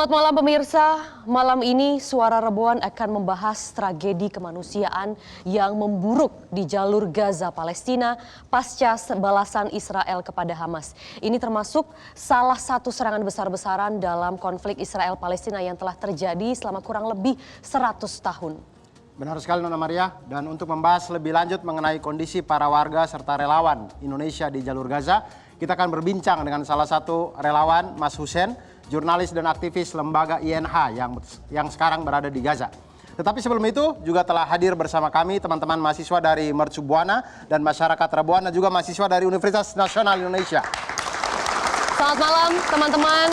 Selamat malam pemirsa, malam ini Suara Rebuan akan membahas tragedi kemanusiaan yang memburuk di jalur Gaza, Palestina pasca balasan Israel kepada Hamas. Ini termasuk salah satu serangan besar-besaran dalam konflik Israel-Palestina yang telah terjadi selama kurang lebih 100 tahun. Benar sekali Nona Maria, dan untuk membahas lebih lanjut mengenai kondisi para warga serta relawan Indonesia di jalur Gaza, kita akan berbincang dengan salah satu relawan, Mas Hussein, jurnalis dan aktivis lembaga INH yang sekarang berada di Gaza. Tetapi sebelum itu juga telah hadir bersama kami teman-teman mahasiswa dari Mercu Buana dan masyarakat Rebuan dan juga mahasiswa dari Universitas Nasional Indonesia. Selamat malam teman-teman.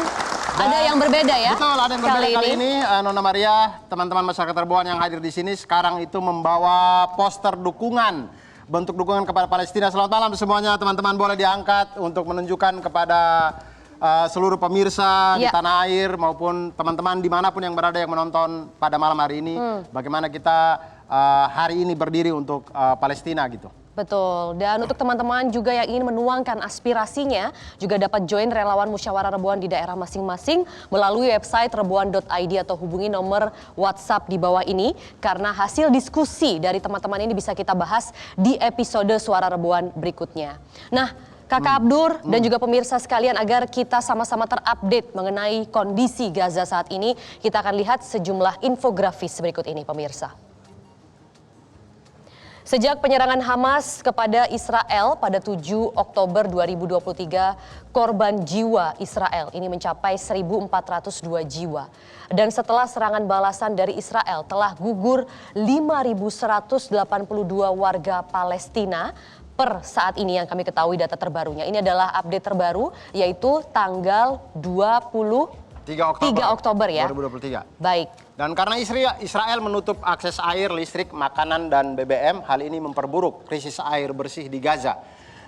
Ada yang berbeda ya? Betul, ada yang berbeda kali ini. Nona Maria, teman-teman masyarakat Rebuan yang hadir di sini sekarang itu membawa poster dukungan, bentuk dukungan kepada Palestina. Selamat malam semuanya, teman-teman boleh diangkat untuk menunjukkan kepada seluruh pemirsa di tanah air maupun teman-teman dimanapun yang berada yang menonton pada malam hari ini, bagaimana kita hari ini berdiri untuk Palestina gitu. Betul, dan untuk teman-teman juga yang ingin menuangkan aspirasinya juga dapat join relawan musyawarah Rebuan di daerah masing-masing melalui website rebuan.id atau hubungi nomor WhatsApp di bawah ini, karena hasil diskusi dari teman-teman ini bisa kita bahas di episode Suara Rebuan berikutnya. Nah, Kakak Abdur dan juga pemirsa sekalian, agar kita sama-sama terupdate mengenai kondisi Gaza saat ini, kita akan lihat sejumlah infografis berikut ini pemirsa. Sejak penyerangan Hamas kepada Israel pada 7 Oktober 2023, korban jiwa Israel ini mencapai 1.402 jiwa. Dan setelah serangan balasan dari Israel telah gugur 5.182 warga Palestina per saat ini yang kami ketahui data terbarunya. Ini adalah update terbaru, yaitu tanggal 3 Oktober ya. 2023. Baik. Dan karena Israel menutup akses air, listrik, makanan, dan BBM, hal ini memperburuk krisis air bersih di Gaza.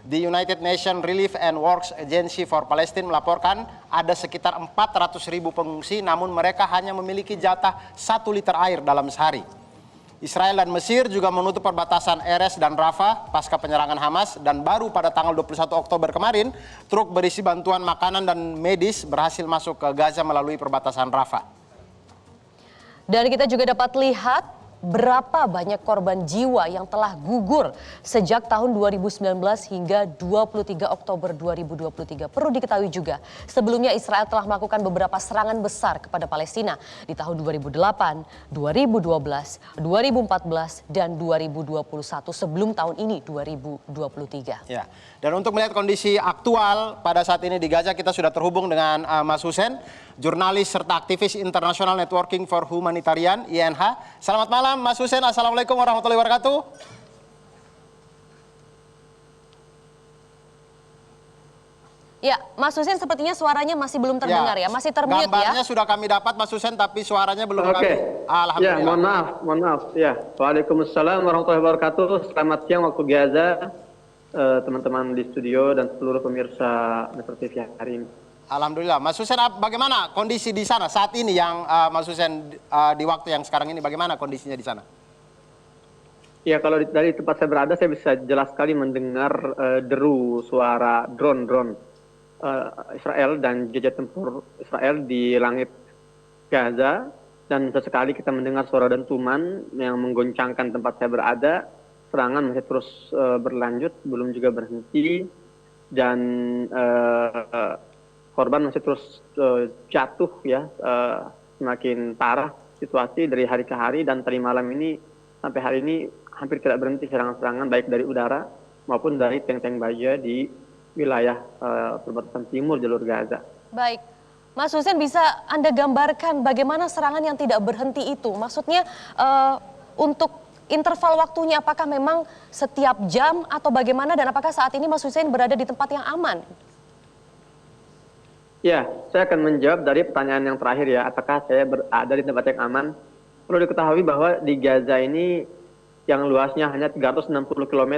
The United Nations Relief and Works Agency for Palestine melaporkan ada sekitar 400.000 pengungsi, namun mereka hanya memiliki jatah 1 liter air dalam sehari. Israel dan Mesir juga menutup perbatasan Erez dan Rafah pasca penyerangan Hamas, dan baru pada tanggal 21 Oktober kemarin, truk berisi bantuan makanan dan medis berhasil masuk ke Gaza melalui perbatasan Rafah. Dan kita juga dapat lihat berapa banyak korban jiwa yang telah gugur sejak tahun 2019 hingga 23 Oktober 2023. Perlu diketahui juga, sebelumnya Israel telah melakukan beberapa serangan besar kepada Palestina di tahun 2008, 2012, 2014, dan 2021 sebelum tahun ini 2023. Ya. Dan untuk melihat kondisi aktual pada saat ini di Gaza, kita sudah terhubung dengan Mas Hussein, jurnalis serta aktivis International Networking for Humanitarian INH. Selamat malam Mas Hussein, Assalamualaikum warahmatullahi wabarakatuh. Ya, Mas Hussein sepertinya suaranya masih belum terdengar ya, masih termute ya. Gambarnya sudah kami dapat Mas Hussein, tapi suaranya belum kami. Alhamdulillah. Ya, mohon maaf. Ya, Waalaikumsalam warahmatullahi wabarakatuh. Selamat siang waktu Gaza, teman-teman di studio dan seluruh pemirsa Metro TV hari ini. Alhamdulillah. Mas Hussein, bagaimana kondisi di sana saat ini yang Mas Hussein di waktu yang sekarang ini, bagaimana kondisinya di sana? Ya, kalau dari tempat saya berada, saya bisa jelas sekali mendengar deru suara drone Israel dan jejak tempur Israel di langit Gaza, dan sesekali kita mendengar suara dentuman yang menggoncangkan tempat saya berada. Serangan masih terus berlanjut, belum juga berhenti, dan korban masih terus jatuh ya, semakin parah situasi dari hari ke hari, dan tadi malam ini sampai hari ini hampir tidak berhenti serangan-serangan baik dari udara maupun dari tank-tank baja di wilayah perbatasan timur jalur Gaza. Baik, Mas Hussein, bisa Anda gambarkan bagaimana serangan yang tidak berhenti itu? Maksudnya untuk interval waktunya, apakah memang setiap jam atau bagaimana, dan apakah saat ini Mas Hussein berada di tempat yang aman? Ya, saya akan menjawab dari pertanyaan yang terakhir ya, apakah saya berada di tempat yang aman. Perlu diketahui bahwa di Gaza ini yang luasnya hanya 360 km,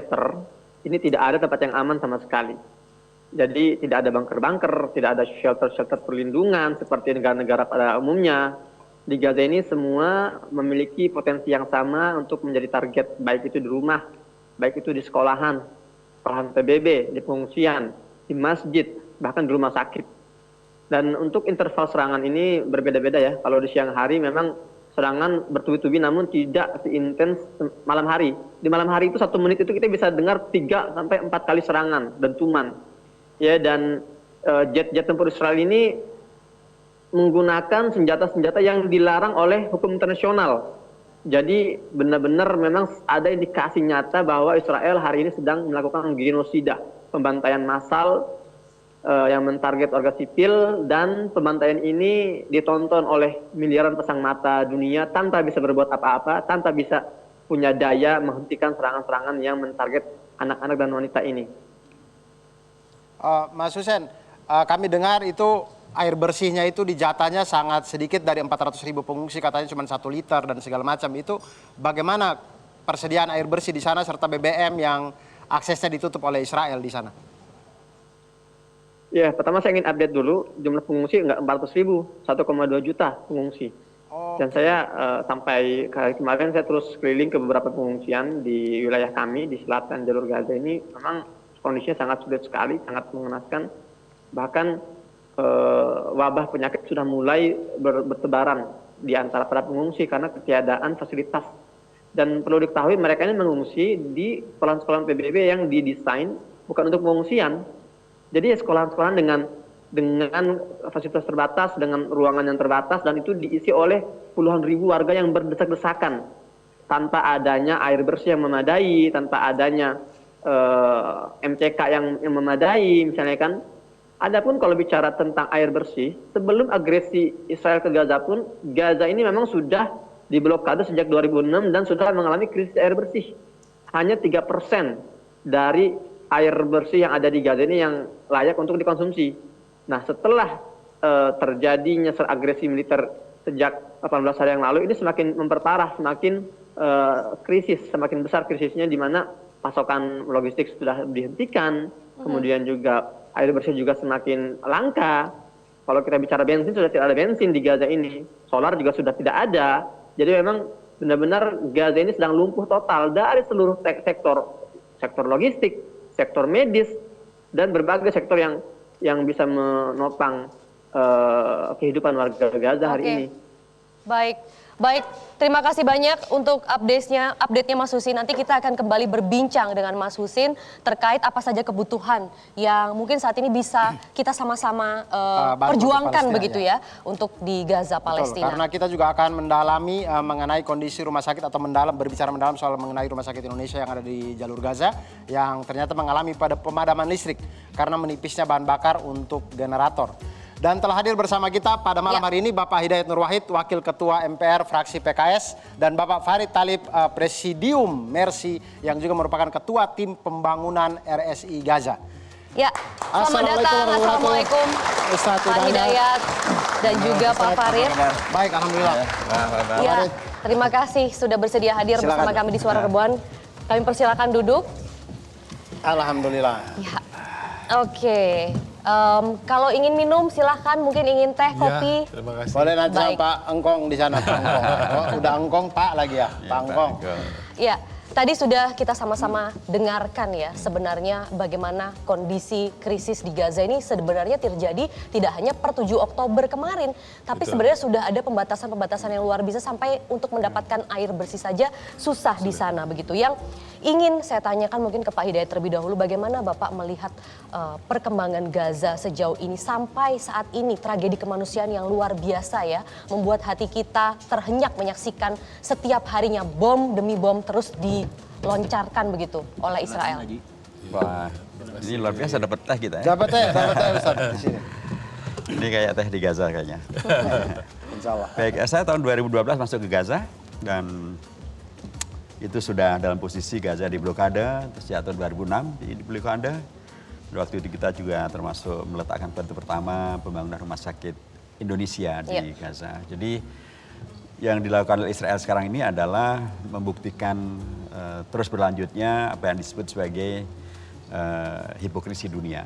ini tidak ada tempat yang aman sama sekali. Jadi tidak ada bunker-bunker, tidak ada shelter-shelter perlindungan seperti negara-negara pada umumnya. Di Gaza ini semua memiliki potensi yang sama untuk menjadi target, baik itu di rumah, baik itu di sekolahan PBB, di pengungsian, di masjid, bahkan di rumah sakit. Dan untuk interval serangan ini berbeda-beda ya. Kalau di siang hari memang serangan bertubi-tubi namun tidak seintens malam hari. Di malam hari itu 1 menit itu kita bisa dengar 3 sampai 4 kali serangan dentuman. Ya, dan jet-jet tempur Israel ini menggunakan senjata-senjata yang dilarang oleh hukum internasional. Jadi benar-benar memang ada indikasi nyata bahwa Israel hari ini sedang melakukan genosida, pembantaian massal yang mentarget warga sipil, dan pembantaian ini ditonton oleh miliaran pasang mata dunia tanpa bisa berbuat apa-apa, tanpa bisa punya daya menghentikan serangan-serangan yang mentarget anak-anak dan wanita ini. Mas Hussein, kami dengar itu air bersihnya itu dijatahnya sangat sedikit, dari 400.000 pengungsi katanya cuma 1 liter dan segala macam. Itu bagaimana persediaan air bersih di sana serta BBM yang aksesnya ditutup oleh Israel di sana? Ya, pertama saya ingin update dulu, jumlah pengungsi nggak 400.000, 1,2 juta pengungsi. Dan saya sampai kemarin saya terus keliling ke beberapa pengungsian di wilayah kami, di selatan jalur Gaza ini, memang kondisinya sangat sulit sekali, sangat mengenaskan. Bahkan wabah penyakit sudah mulai bertebaran di antara para pengungsi karena ketiadaan fasilitas. Dan perlu diketahui mereka ini mengungsi di sekolah-sekolah PBB yang didesain bukan untuk pengungsian. Jadi sekolah-sekolah dengan fasilitas terbatas, dengan ruangan yang terbatas, dan itu diisi oleh puluhan ribu warga yang berdesak-desakan tanpa adanya air bersih yang memadai, tanpa adanya MCK yang memadai misalnya kan. Adapun kalau bicara tentang air bersih, sebelum agresi Israel ke Gaza pun, Gaza ini memang sudah diblokade sejak 2006 dan sudah mengalami krisis air bersih. Hanya 3% dari air bersih yang ada di Gaza ini yang layak untuk dikonsumsi. Nah, setelah terjadinya agresi militer sejak 18 hari yang lalu, ini semakin memperparah, semakin krisis, semakin besar krisisnya, di mana pasokan logistik sudah dihentikan, kemudian juga air bersih juga semakin langka. Kalau kita bicara bensin, sudah tidak ada bensin di Gaza ini. Solar juga sudah tidak ada. Jadi memang benar-benar Gaza ini sedang lumpuh total dari seluruh sektor logistik, sektor medis, dan berbagai sektor yang bisa menopang kehidupan warga Gaza hari ini. Baik, terima kasih banyak untuk update-nya Mas Husin. Nanti kita akan kembali berbincang dengan Mas Husin terkait apa saja kebutuhan yang mungkin saat ini bisa kita sama-sama perjuangkan begitu ya untuk di Gaza, Palestina. Karena kita juga akan mendalami mengenai kondisi rumah sakit, atau berbicara mendalam soal mengenai rumah sakit Indonesia yang ada di jalur Gaza yang ternyata mengalami pemadaman listrik karena menipisnya bahan bakar untuk generator. Dan telah hadir bersama kita pada malam hari ini Bapak Hidayat Nur Wahid, Wakil Ketua MPR fraksi PKS, dan Bapak Farid Talib, Presidium Mercy, yang juga merupakan Ketua Tim Pembangunan RSI Gaza. Ya, selamat datang. Assalamualaikum Pak Hidayat dan juga Pak Farid. Baik, alhamdulillah. Ya, terima kasih sudah bersedia hadir bersama kami di Suara Rebuan. Kami persilakan duduk. Alhamdulillah. Ya, oke. Kalau ingin minum silahkan, mungkin ingin teh, kopi. Terima kasih. Boleh nanti Pak Engkong di sana, Pak Engkong. Oh, udah Engkong Pak lagi ya, Pak Engkong. Ya, tadi sudah kita sama-sama dengarkan ya sebenarnya bagaimana kondisi krisis di Gaza ini sebenarnya terjadi tidak hanya per 7 Oktober kemarin, tapi sebenarnya sudah ada pembatasan-pembatasan yang luar biasa sampai untuk mendapatkan air bersih saja susah di sana begitu. Yang ingin saya tanyakan mungkin ke Pak Hidayat terlebih dahulu, bagaimana Bapak melihat perkembangan Gaza sejauh ini sampai saat ini, tragedi kemanusiaan yang luar biasa ya, membuat hati kita terhenyak menyaksikan setiap harinya bom demi bom terus diloncarkan begitu oleh Israel. Wah, ini luar biasa dapat teh kita ya. Dapat teh Ustaz di sini. Ini kayak teh di Gaza kayaknya. Insya Allah. Baik, saya tahun 2012 masuk ke Gaza dan itu sudah dalam posisi Gaza di blokade, sejak tahun 2006 di blokade. Waktu itu kita juga termasuk meletakkan batu pertama pembangunan rumah sakit Indonesia di Gaza. Jadi yang dilakukan oleh Israel sekarang ini adalah membuktikan terus berlanjutnya apa yang disebut sebagai hipokrisi dunia,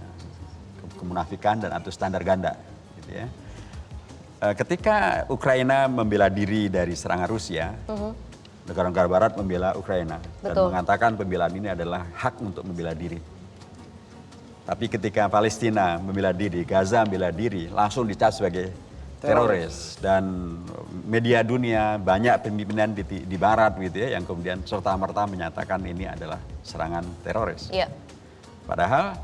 kemunafikan dan atau standar ganda. Gitu ya. Ketika Ukraina membela diri dari serangan Rusia, negara-negara Barat membela Ukraina dan mengatakan pembelaan ini adalah hak untuk membela diri. Tapi ketika Palestina membela diri, Gaza membela diri, langsung dicap sebagai teroris. Dan media dunia, banyak pimpinan di barat gitu ya, yang kemudian serta-merta menyatakan ini adalah serangan teroris. Iya. Padahal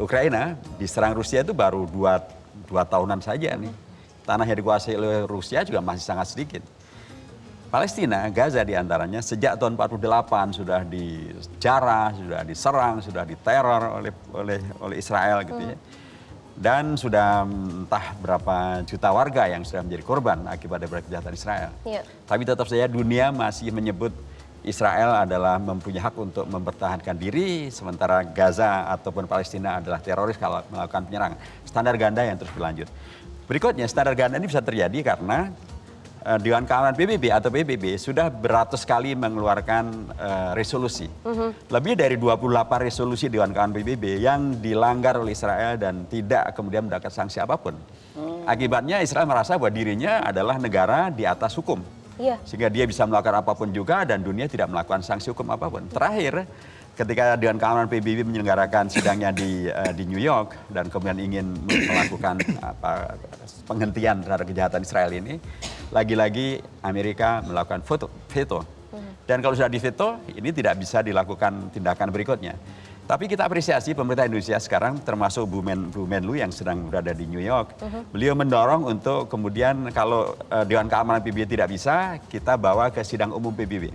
Ukraina diserang Rusia itu baru dua tahunan saja nih. Tanah yang dikuasai oleh Rusia juga masih sangat sedikit. Palestina, Gaza diantaranya sejak tahun 48 sudah dijarah, sudah diserang, sudah diteror oleh Israel gitu ya. Dan sudah entah berapa juta warga yang sudah menjadi korban akibat dari kejahatan Israel. Iya. Tapi tetap saja dunia masih menyebut Israel adalah mempunyai hak untuk mempertahankan diri, sementara Gaza ataupun Palestina adalah teroris kalau melakukan penyerangan. Standar ganda yang terus berlanjut. Berikutnya, standar ganda ini bisa terjadi karena Dewan Keamanan PBB atau PBB sudah beratus kali mengeluarkan resolusi. Lebih dari 28 resolusi Dewan Keamanan PBB yang dilanggar oleh Israel dan tidak kemudian mendapat sanksi apapun. Akibatnya Israel merasa bahwa dirinya adalah negara di atas hukum. Iya. Sehingga dia bisa melakukan apapun juga dan dunia tidak melakukan sanksi hukum apapun. Terakhir, ketika Dewan Keamanan PBB menyelenggarakan sidangnya di New York dan kemudian ingin melakukan penghentian terhadap kejahatan Israel ini, lagi-lagi Amerika melakukan veto. Dan kalau sudah diveto, ini tidak bisa dilakukan tindakan berikutnya. Tapi kita apresiasi pemerintah Indonesia sekarang, termasuk Bu Menlu yang sedang berada di New York. Beliau mendorong untuk kemudian kalau Dewan Keamanan PBB tidak bisa, kita bawa ke sidang umum PBB.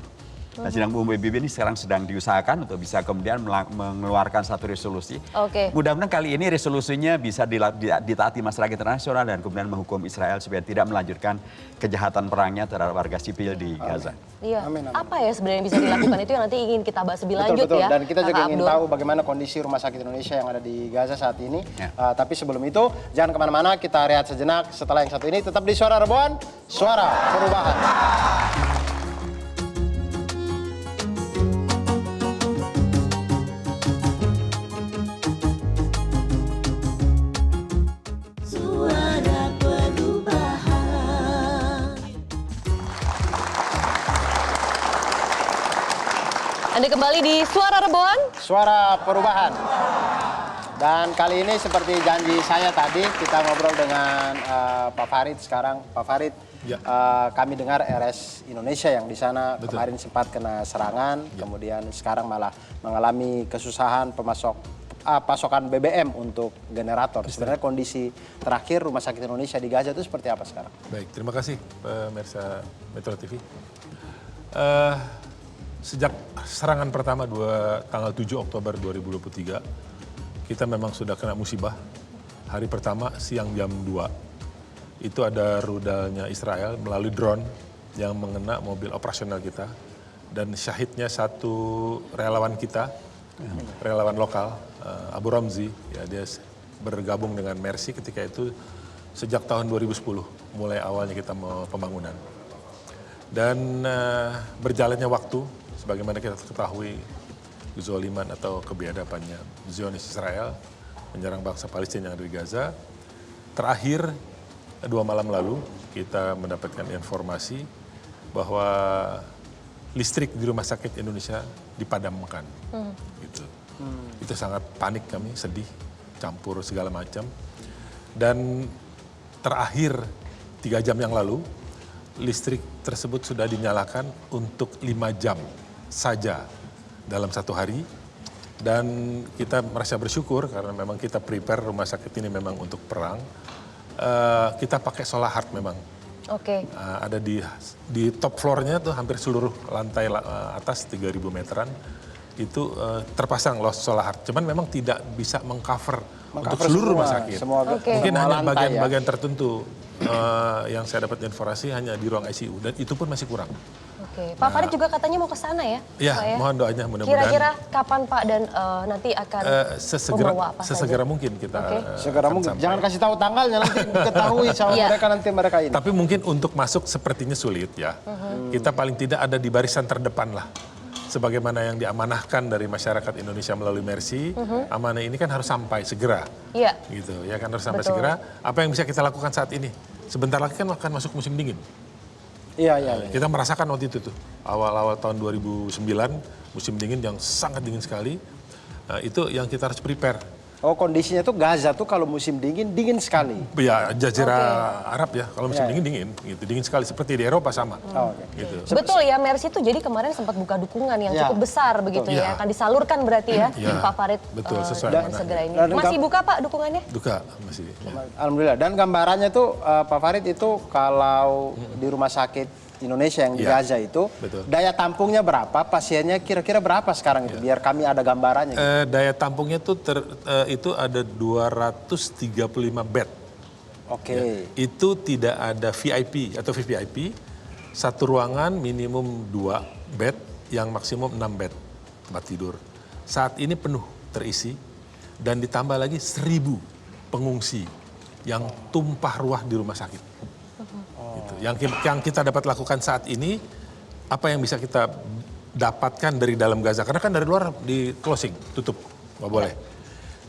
Nah, sidang umum PBB ini sekarang sedang diusahakan untuk bisa kemudian mengeluarkan satu resolusi. Oke. Mudah-mudahan kali ini resolusinya bisa ditaati masyarakat internasional dan kemudian menghukum Israel supaya tidak melanjutkan kejahatan perangnya terhadap warga sipil di Gaza. Iya. Amin, amin. Apa ya sebenarnya yang bisa dilakukan itu yang nanti ingin kita bahas lebih lanjut Betul. ya. Dan kita juga Kakak ingin Abdul. tahu bagaimana kondisi rumah sakit Indonesia yang ada di Gaza saat ini. Ya. Tapi sebelum itu, jangan kemana-mana, kita rehat sejenak. Setelah yang satu ini, tetap di Suara Rebuan, Suara Perubahan. Suara Perubahan. Anda kembali di Suara Rebuan. Suara Perubahan. Dan kali ini seperti janji saya tadi, kita ngobrol dengan Pak Farid sekarang. Pak Farid, Ya. kami dengar RS Indonesia yang di sana Betul. kemarin sempat kena serangan, kemudian sekarang malah mengalami kesusahan pasokan BBM untuk generator. Sebenarnya kondisi terakhir Rumah Sakit Indonesia di Gaza itu seperti apa sekarang? Baik, terima kasih pemirsa Metro TV. Sejak serangan pertama tanggal 7 Oktober 2023, kita memang sudah kena musibah. Hari pertama siang jam 2, itu ada rudalnya Israel melalui drone yang mengena mobil operasional kita. Dan syahidnya satu relawan kita, relawan lokal, Abu Ramzi, ya, dia bergabung dengan Mercy ketika itu sejak tahun 2010, mulai awalnya kita mau pembangunan. Dan berjalannya waktu, sebagaimana kita ketahui, kezaliman atau kebiadabannya Zionis Israel menyerang bangsa Palestina yang ada di Gaza. Terakhir, 2 malam lalu, kita mendapatkan informasi bahwa listrik di Rumah Sakit Indonesia dipadamkan. Gitu. Itu sangat panik kami, sedih, campur segala macam. Dan terakhir 3 jam yang lalu, listrik tersebut sudah dinyalakan untuk 5 jam saja dalam 1 hari. Dan kita merasa bersyukur karena memang kita prepare rumah sakit ini memang untuk perang. Kita pakai solar heart memang. Oke. Ada di top floor-nya tuh hampir seluruh lantai atas 3.000 meteran itu terpasang solar heart. Cuman memang tidak bisa mengcover untuk seluruh rumah sakit. Mungkin hanya bagian-bagian tertentu yang saya dapat informasi hanya di ruang ICU dan itu pun masih kurang. Oke. Pak Farid juga katanya mau ke sana ya? Ya, Pak, mohon doanya mudah-mudahan. Kira-kira kapan Pak dan nanti akan membawa apa sesegera saja? mungkin kita Segera akan mungkin. sampai. Jangan kasih tahu tanggalnya, nanti diketahui sama Iya. mereka ini. Tapi mungkin untuk masuk sepertinya sulit ya. Kita paling tidak ada di barisan terdepan lah. Sebagaimana yang diamanahkan dari masyarakat Indonesia melalui Mercy, amanah ini kan harus sampai segera. Iya. Gitu ya kan harus sampai Betul. segera. Apa yang bisa kita lakukan saat ini? Sebentar lagi kan akan masuk musim dingin. Iya. Kita merasakan waktu itu tuh, awal-awal tahun 2009, musim dingin yang sangat dingin sekali. Nah, itu yang kita harus prepare. Oh, kondisinya tuh Gaza tuh kalau musim dingin, dingin sekali. Ya, Jazirah Arab ya, kalau musim dingin, gitu. Dingin sekali, seperti di Eropa sama. Oh, oke. Gitu. Betul ya, Mercy itu jadi kemarin sempat buka dukungan yang Ya. cukup besar begitu Ya. ya, akan disalurkan berarti ya, Ya. Pak Farid Betul, sesuai dengan mana. segera ini. Dan Masih buka Pak dukungannya? Duka masih. Ya. Alhamdulillah. Dan gambarannya tuh Pak Farid itu kalau di rumah sakit Indonesia yang di Ya. Gaza itu, Betul. daya tampungnya berapa, pasiennya kira-kira berapa sekarang itu, biar kami ada gambarannya. Gitu. Daya tampungnya tuh itu ada 235 bed. Oke. Itu tidak ada VIP atau VVIP, satu ruangan minimum 2 bed, yang maksimum 6 bed tempat tidur. Saat ini penuh terisi dan ditambah lagi 1.000 pengungsi yang tumpah ruah di rumah sakit. Gitu. Yang kita dapat lakukan saat ini, apa yang bisa kita dapatkan dari dalam Gaza, karena kan dari luar di closing, tutup, nggak boleh.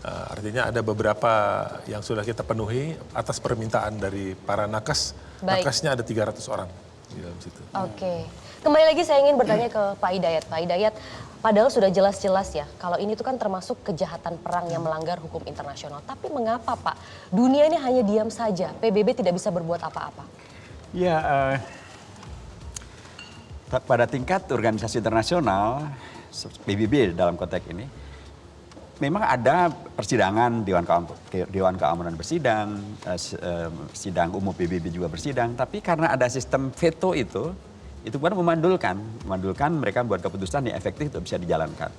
Artinya ada beberapa yang sudah kita penuhi atas permintaan dari para nakes. Baik. Nakesnya ada 300 orang di dalam situ. Oke. Kembali lagi saya ingin bertanya ke Pak Hidayat. Pak Hidayat, padahal sudah jelas-jelas ya, kalau ini tuh kan termasuk kejahatan perang yang melanggar hukum internasional. Tapi mengapa Pak, dunia ini hanya diam saja, PBB tidak bisa berbuat apa-apa? Ya, pada tingkat organisasi internasional, PBB dalam konteks ini, memang ada persidangan Dewan Keamanan bersidang, sidang umum PBB juga bersidang, tapi karena ada sistem veto itu kemudian memandulkan mereka membuat keputusan yang efektif itu bisa dijalankan.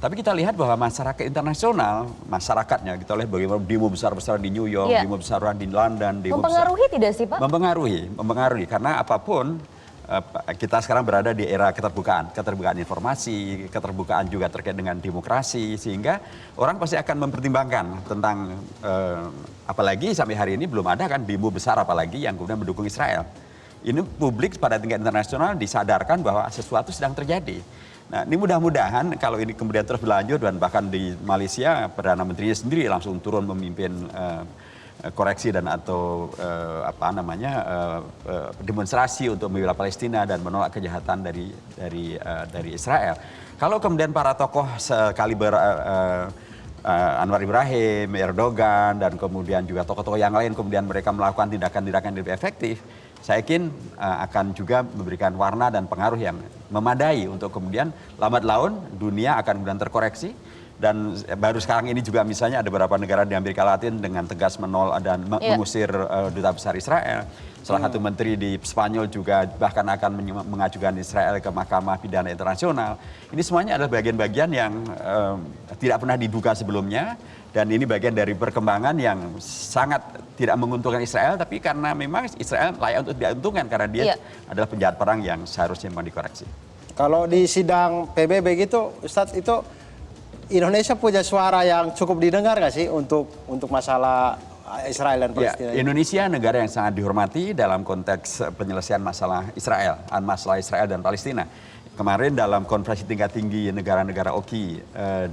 Tapi kita lihat bahwa masyarakat internasional, masyarakatnya, kita lihat bagaimana demo besar-besaran di New York, demo besar-besaran di London, demo Mempengaruhi tidak sih Pak? Mempengaruhi karena apapun kita sekarang berada di era keterbukaan informasi, keterbukaan juga terkait dengan demokrasi, sehingga orang pasti akan mempertimbangkan tentang apalagi sampai hari ini belum ada kan demo besar apalagi yang kemudian mendukung Israel. Ini publik pada tingkat internasional disadarkan bahwa sesuatu sedang terjadi. Nah, ini mudah-mudahan kalau ini kemudian terus berlanjut dan bahkan di Malaysia Perdana Menterinya sendiri langsung turun memimpin koreksi dan atau demonstrasi untuk membela Palestina dan menolak kejahatan dari Israel. Kalau kemudian para tokoh sekaliber Anwar Ibrahim, Erdogan, dan kemudian juga tokoh-tokoh yang lain kemudian mereka melakukan tindakan-tindakan yang lebih efektif, saya yakin akan juga memberikan warna dan pengaruh yang memadai untuk kemudian lambat laun dunia akan kemudian terkoreksi. Dan baru sekarang ini juga misalnya ada beberapa negara di Amerika Latin dengan tegas menolak dan mengusir duta besar Israel. Salah satu menteri di Spanyol juga bahkan akan mengajukan Israel ke Mahkamah Pidana Internasional. Ini semuanya adalah bagian-bagian yang tidak pernah diduga sebelumnya. Dan ini bagian dari perkembangan yang sangat tidak menguntungkan Israel, tapi karena memang Israel layak untuk diuntungkan karena dia adalah penjahat perang yang seharusnya memang dikoreksi. Kalau di sidang PBB gitu, Ustadz, itu Indonesia punya suara yang cukup didengar nggak sih untuk masalah Israel dan Palestina? Ya, Indonesia negara yang sangat dihormati dalam konteks penyelesaian masalah Israel dan Palestina. Kemarin dalam konferensi tingkat tinggi negara-negara OKI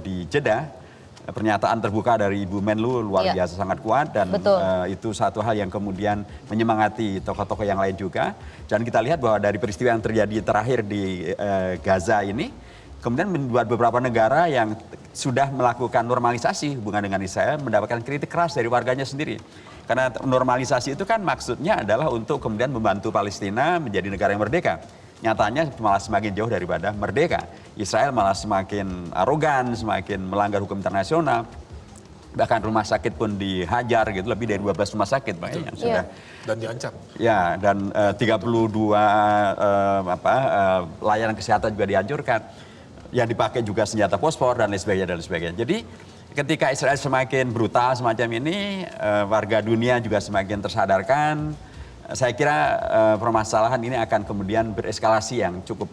di Jeddah, pernyataan terbuka dari Ibu Menlu luar biasa sangat kuat dan itu satu hal yang kemudian menyemangati tokoh-tokoh yang lain juga. Dan kita lihat bahwa dari peristiwa yang terjadi terakhir di Gaza ini, kemudian membuat beberapa negara yang sudah melakukan normalisasi hubungan dengan Israel mendapatkan kritik keras dari warganya sendiri. Karena normalisasi itu kan maksudnya adalah untuk kemudian membantu Palestina menjadi negara yang merdeka. Nyatanya malah semakin jauh daripada merdeka. Israel malah semakin arogan, semakin melanggar hukum internasional. Bahkan rumah sakit pun dihajar gitu, lebih dari 12 rumah sakit yang sudah. Dan diancam. Ya, dan 32 layanan kesehatan juga dihancurkan. Yang dipakai juga senjata fosfor dan lain sebagainya. Jadi ketika Israel semakin brutal semacam ini, warga dunia juga semakin tersadarkan. Saya kira permasalahan ini akan kemudian bereskalasi yang cukup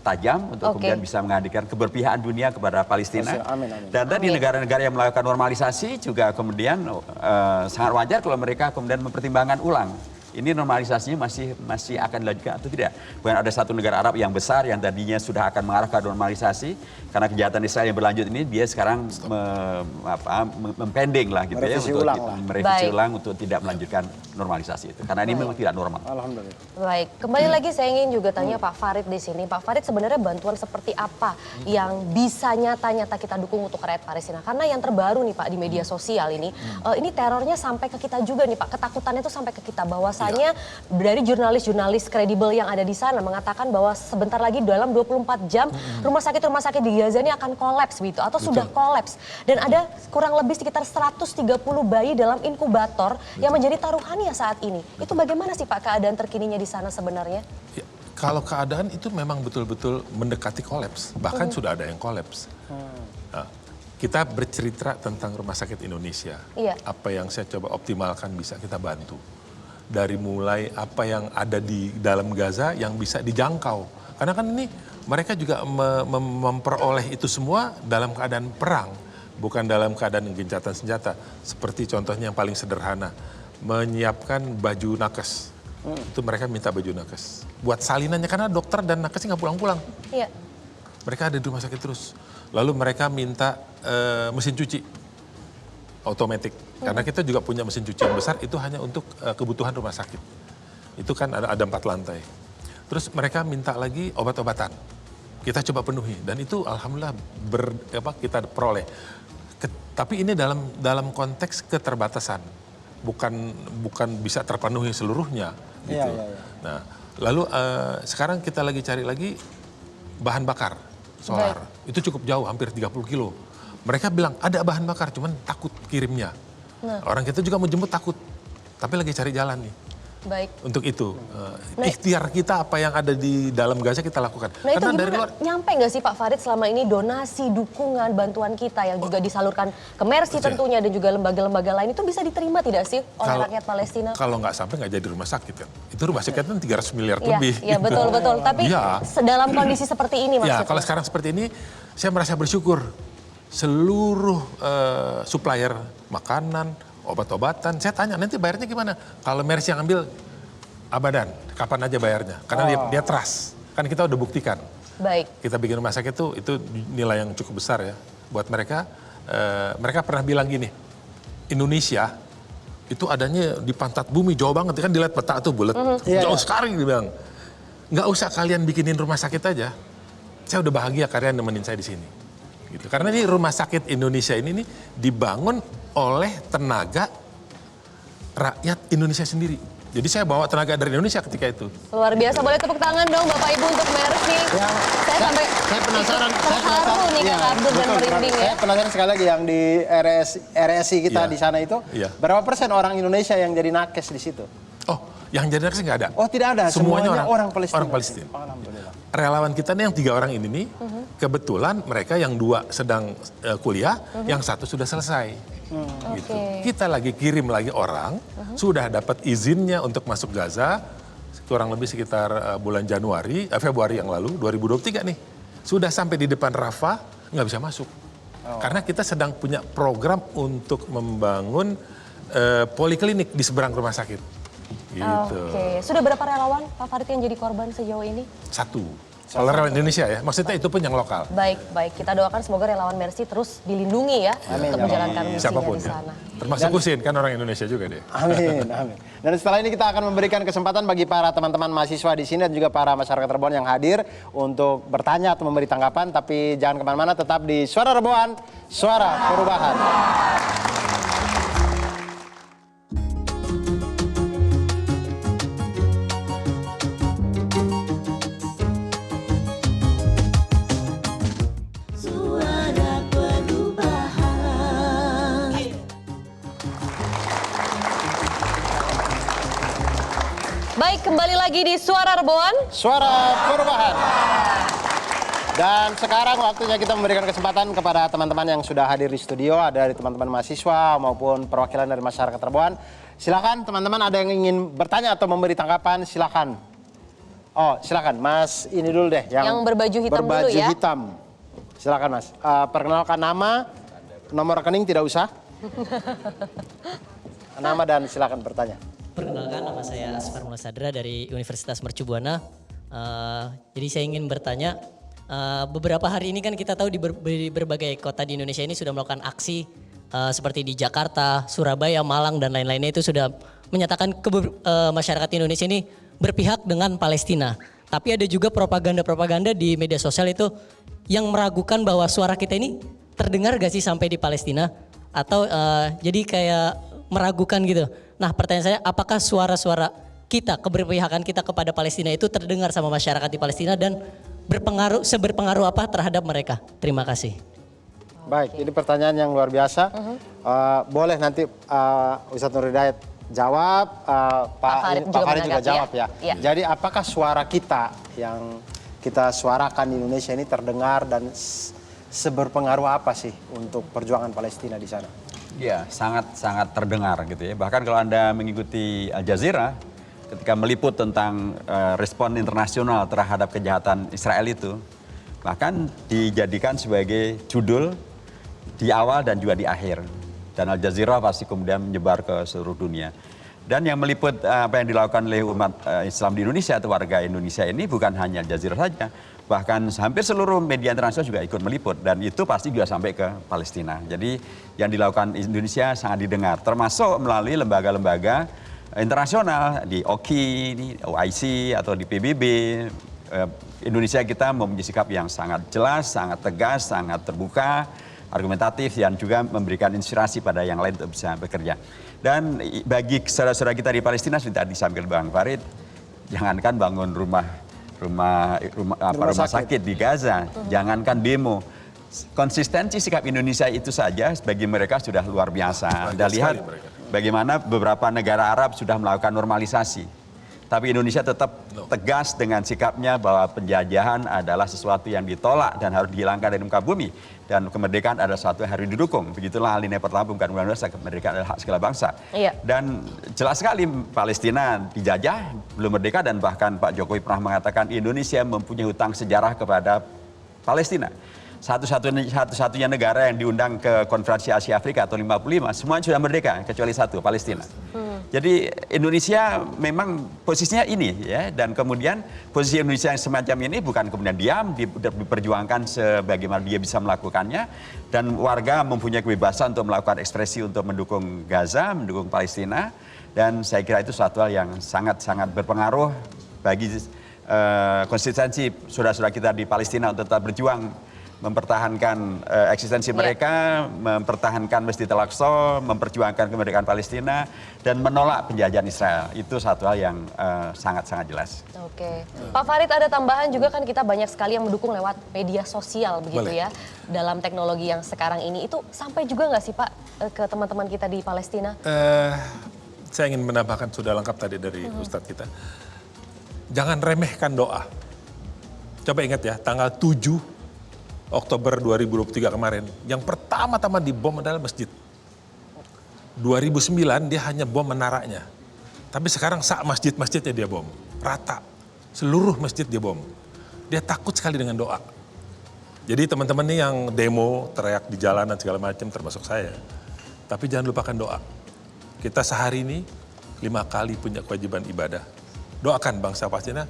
tajam untuk kemudian bisa menghadirkan keberpihakan dunia kepada Palestina. Dan tadi negara-negara yang melakukan normalisasi juga kemudian sangat wajar kalau mereka kemudian mempertimbangkan ulang ini normalisasinya masih akan dilanjutkan atau tidak. Bukan ada satu negara Arab yang besar yang tadinya sudah akan mengarah ke normalisasi, karena kejahatan Israel yang berlanjut ini dia sekarang mempending lah gitu Merevisi ya, untuk ulang lah. merevisi Baik. ulang untuk tidak melanjutkan normalisasi itu. Karena ini memang tidak normal. Alhamdulillah. Baik, kembali lagi saya ingin juga tanya Pak Farid di sini. Pak Farid, sebenarnya bantuan seperti apa yang bisa nyata-nyata kita dukung untuk rakyat Palestina? Karena yang terbaru nih Pak di media sosial ini terornya sampai ke kita juga nih Pak. Ketakutannya itu sampai ke kita, bahwasanya dari jurnalis-jurnalis kredibel yang ada di sana mengatakan bahwa sebentar lagi dalam 24 jam rumah sakit di Gaza ini akan kolaps gitu, atau sudah kolaps. Dan ada kurang lebih sekitar 130 bayi dalam inkubator yang menjadi taruhannya saat ini. Itu bagaimana sih Pak keadaan terkininya di sana sebenarnya? Ya, kalau keadaan itu memang betul-betul mendekati kolaps, bahkan sudah ada yang kolaps. Nah, kita bercerita tentang Rumah Sakit Indonesia. Iya. Apa yang saya coba optimalkan bisa kita bantu. Dari mulai apa yang ada di dalam Gaza yang bisa dijangkau. Karena kan ini mereka juga memperoleh itu semua dalam keadaan perang. Bukan dalam keadaan gencatan senjata. Seperti contohnya yang paling sederhana. Menyiapkan baju nakes. Itu mereka minta baju nakes. Buat salinannya, karena dokter dan nakesnya nggak pulang-pulang. Iya. Mereka ada di rumah sakit terus. Lalu mereka minta mesin cuci otomatis. Karena kita juga punya mesin cuci yang besar, itu hanya untuk kebutuhan rumah sakit. Itu kan ada 4 lantai. Terus mereka minta lagi obat-obatan. Kita coba penuhi dan itu alhamdulillah kita peroleh. Tapi ini dalam konteks keterbatasan. Bukan bisa terpenuhi seluruhnya gitu. Iya. Nah, lalu sekarang kita lagi cari lagi bahan bakar solar. Itu cukup jauh, hampir 30 kilo. Mereka bilang ada bahan bakar, cuman takut kirimnya. Orang kita juga mau jemput takut, tapi lagi cari jalan nih. Baik. Untuk itu, ikhtiar kita apa yang ada di dalam Gaza kita lakukan. Nah itu Karena gimana, dari luar, nyampe nggak sih Pak Farid selama ini donasi, dukungan, bantuan kita yang juga disalurkan ke Mercy tentunya dan juga lembaga-lembaga lain itu bisa diterima tidak sih oleh rakyat Palestina? Kalau nggak sampai nggak jadi rumah sakit kan. Itu rumah sakit kan 300 miliar Iya, lebih. iya betul. Tapi Iya. dalam kondisi seperti ini maksudnya. Ya, kalau sekarang seperti ini, saya merasa bersyukur. Seluruh supplier makanan, obat-obatan, saya tanya nanti bayarnya gimana? Kalau Mercy yang ambil, abadan, kapan aja bayarnya? Karena dia trust, kan kita udah buktikan. Baik. Kita bikin rumah sakit itu nilai yang cukup besar ya. Buat mereka, mereka pernah bilang gini, Indonesia itu adanya di pantat bumi, jauh banget, kan dilihat peta tuh bulat. Jauh sekali dibilang. Nggak usah kalian bikinin rumah sakit aja, saya udah bahagia kalian nemenin saya di sini. Gitu. Karena ini rumah sakit Indonesia ini dibangun oleh tenaga rakyat Indonesia sendiri. Jadi saya bawa tenaga dari Indonesia ketika itu. Luar biasa, boleh tepuk tangan dong Bapak Ibu untuk Mercy. Saya penasaran. Terharu nih Kak Abdul dan merinding ya. Saya penasaran sekali lagi yang di RSI kita Iya. di sana itu. Iya. Berapa persen orang Indonesia yang jadi nakes di situ? Oh, yang jadi nakes nggak ada. Oh tidak ada, semuanya orang Palestina. Orang Palestina. Alhamdulillah. Relawan kita nih yang 3 orang ini nih, kebetulan mereka yang 2 sedang kuliah, yang 1 sudah selesai. Gitu. Oke. Kita lagi kirim lagi orang, sudah dapat izinnya untuk masuk Gaza, kurang lebih sekitar bulan Februari yang lalu, 2023 nih. Sudah sampai di depan Rafah, nggak bisa masuk. Karena kita sedang punya program untuk membangun poliklinik di seberang rumah sakit. Gitu. Oke, sudah berapa relawan Pak Farid yang jadi korban sejauh ini? 1. Kalau relawan Indonesia ya, maksudnya itu pun yang lokal. Baik. Kita doakan semoga relawan Mercy terus dilindungi ya untuk menjalankan misinya Siapapun di ya. sana. Termasuk Husin, kan orang Indonesia juga deh. Amin. Dan setelah ini kita akan memberikan kesempatan bagi para teman-teman mahasiswa di sini dan juga para masyarakat Reboan yang hadir untuk bertanya atau memberi tanggapan. Tapi jangan kemana-mana, tetap di Suara Reboan, Suara Perubahan. Suara Perubahan. Baik, kembali lagi di Suara Reboan. Suara Perubahan. Dan sekarang waktunya kita memberikan kesempatan kepada teman-teman yang sudah hadir di studio, ada dari teman-teman mahasiswa maupun perwakilan dari masyarakat Reboan. Silakan teman-teman, ada yang ingin bertanya atau memberi tanggapan, silakan. Oh, silakan Mas, ini dulu deh Yang berbaju hitam dulu ya. hitam. Silakan Mas. Perkenalkan nama, nomor rekening tidak usah. Nama dan silakan bertanya. Perkenalkan, nama saya Asfar Mulasadra dari Universitas Mercu Buana. Jadi saya ingin bertanya, beberapa hari ini kan kita tahu di berbagai kota di Indonesia ini sudah melakukan aksi seperti di Jakarta, Surabaya, Malang dan lain-lainnya itu sudah menyatakan masyarakat Indonesia ini berpihak dengan Palestina. Tapi ada juga propaganda-propaganda di media sosial itu yang meragukan bahwa suara kita ini terdengar gak sih sampai di Palestina? Atau jadi kayak meragukan gitu. Nah, pertanyaan saya, apakah suara-suara kita, keberpihakan kita kepada Palestina itu terdengar sama masyarakat di Palestina dan seberpengaruh apa terhadap mereka? Terima kasih. Baik, ini pertanyaan yang luar biasa. Boleh nanti Ustadz Nur Hidayat jawab, Pak Farid juga jawab ya. Jadi apakah suara kita yang kita suarakan di Indonesia ini terdengar dan seberpengaruh apa sih untuk perjuangan Palestina di sana? Ya, sangat terdengar gitu ya. Bahkan kalau Anda mengikuti Al Jazeera, ketika meliput tentang respon internasional terhadap kejahatan Israel itu, bahkan dijadikan sebagai judul di awal dan juga di akhir. Dan Al Jazeera pasti kemudian menyebar ke seluruh dunia. Dan yang meliput apa yang dilakukan oleh umat Islam di Indonesia atau warga Indonesia ini bukan hanya Al Jazeera saja, bahkan hampir seluruh media internasional juga ikut meliput dan itu pasti juga sampai ke Palestina. Jadi yang dilakukan Indonesia sangat didengar, termasuk melalui lembaga-lembaga internasional di OKI, di OIC atau di PBB. Indonesia kita mempunyai sikap yang sangat jelas, sangat tegas, sangat terbuka, argumentatif dan juga memberikan inspirasi pada yang lain untuk bisa bekerja. Dan bagi saudara-saudara kita di Palestina sudah disampaikan Bang Farid, jangankan bangun rumah sakit di Gaza, jangankan demo. Konsistensi sikap Indonesia itu saja bagi mereka sudah luar biasa. Anda lihat bagaimana beberapa negara Arab sudah melakukan normalisasi. Tapi Indonesia tetap tegas dengan sikapnya bahwa penjajahan adalah sesuatu yang ditolak dan harus dihilangkan dari muka bumi. Dan kemerdekaan adalah sesuatu yang harus didukung. Begitulah alinea pertama bukan undang-undang, kemerdekaan adalah hak segala bangsa. Iya. Dan jelas sekali Palestina dijajah, belum merdeka dan bahkan Pak Jokowi pernah mengatakan Indonesia mempunyai hutang sejarah kepada Palestina. Satu-satunya negara yang diundang ke Konferensi Asia Afrika atau 55, semuanya sudah merdeka kecuali satu, Palestina. Jadi Indonesia memang posisinya ini ya, dan kemudian posisi Indonesia yang semacam ini bukan kemudian diam, diperjuangkan sebagaimana dia bisa melakukannya, dan warga mempunyai kebebasan untuk melakukan ekspresi untuk mendukung Gaza, mendukung Palestina, dan saya kira itu suatu hal yang sangat-sangat berpengaruh bagi konsistensi saudara-saudara kita di Palestina untuk tetap berjuang mempertahankan eksistensi mereka, mempertahankan Masjid Al-Aqsa, memperjuangkan kemerdekaan Palestina, dan menolak penjajahan Israel. Itu satu hal yang sangat-sangat jelas. Oke. Pak Farid, ada tambahan juga kan kita banyak sekali yang mendukung lewat media sosial begitu ya. Dalam teknologi yang sekarang ini, itu sampai juga nggak sih Pak ke teman-teman kita di Palestina? Saya ingin menambahkan, sudah lengkap tadi dari Ustadz kita. Jangan remehkan doa. Coba ingat ya, tanggal 7 Oktober 2023 kemarin, yang pertama-tama dibom adalah masjid. 2009 dia hanya bom menaranya. Tapi sekarang masjid-masjidnya dia bom. Rata. Seluruh masjid dia bom. Dia takut sekali dengan doa. Jadi teman-teman nih yang demo, teriak di jalanan segala macam, termasuk saya. Tapi jangan lupakan doa. Kita sehari ini 5 kali punya kewajiban ibadah. Doakan bangsa Palestina.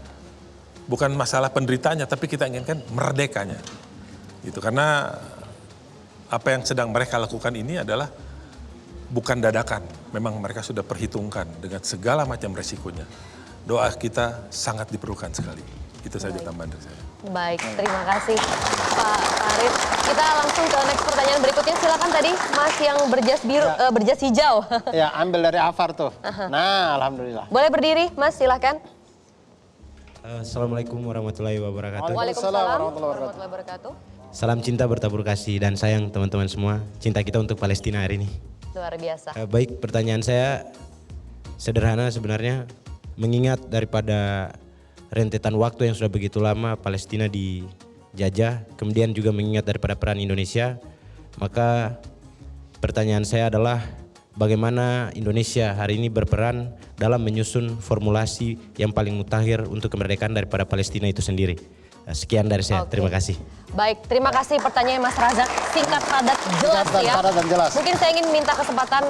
Bukan masalah penderitanya, tapi kita inginkan merdekanya. Itu karena apa yang sedang mereka lakukan ini adalah bukan dadakan. Memang mereka sudah perhitungkan dengan segala macam resikonya. Doa kita sangat diperlukan sekali. Itu saja tambahan dari saya. Baik, terima kasih Pak Farid. Kita langsung ke next pertanyaan berikutnya. Silakan tadi Mas yang berjas biru, berjas hijau. Ya, ambil dari Afar tuh. Nah, alhamdulillah. Boleh berdiri, Mas, silakan. Assalamualaikum warahmatullahi wabarakatuh. Waalaikumsalam warahmatullahi wabarakatuh. Salam cinta bertabur kasih dan sayang teman-teman semua. Cinta kita untuk Palestina hari ini. Luar biasa. Baik, pertanyaan saya sederhana sebenarnya. Mengingat daripada rentetan waktu yang sudah begitu lama Palestina dijajah, kemudian juga mengingat daripada peran Indonesia, maka pertanyaan saya adalah bagaimana Indonesia hari ini berperan dalam menyusun formulasi yang paling mutakhir untuk kemerdekaan daripada Palestina itu sendiri. Sekian dari saya, terima kasih. Baik, terima kasih pertanyaannya Mas Razak. Singkat, padat, jelas Singkat, ya. padat, dan jelas. Mungkin saya ingin minta kesempatan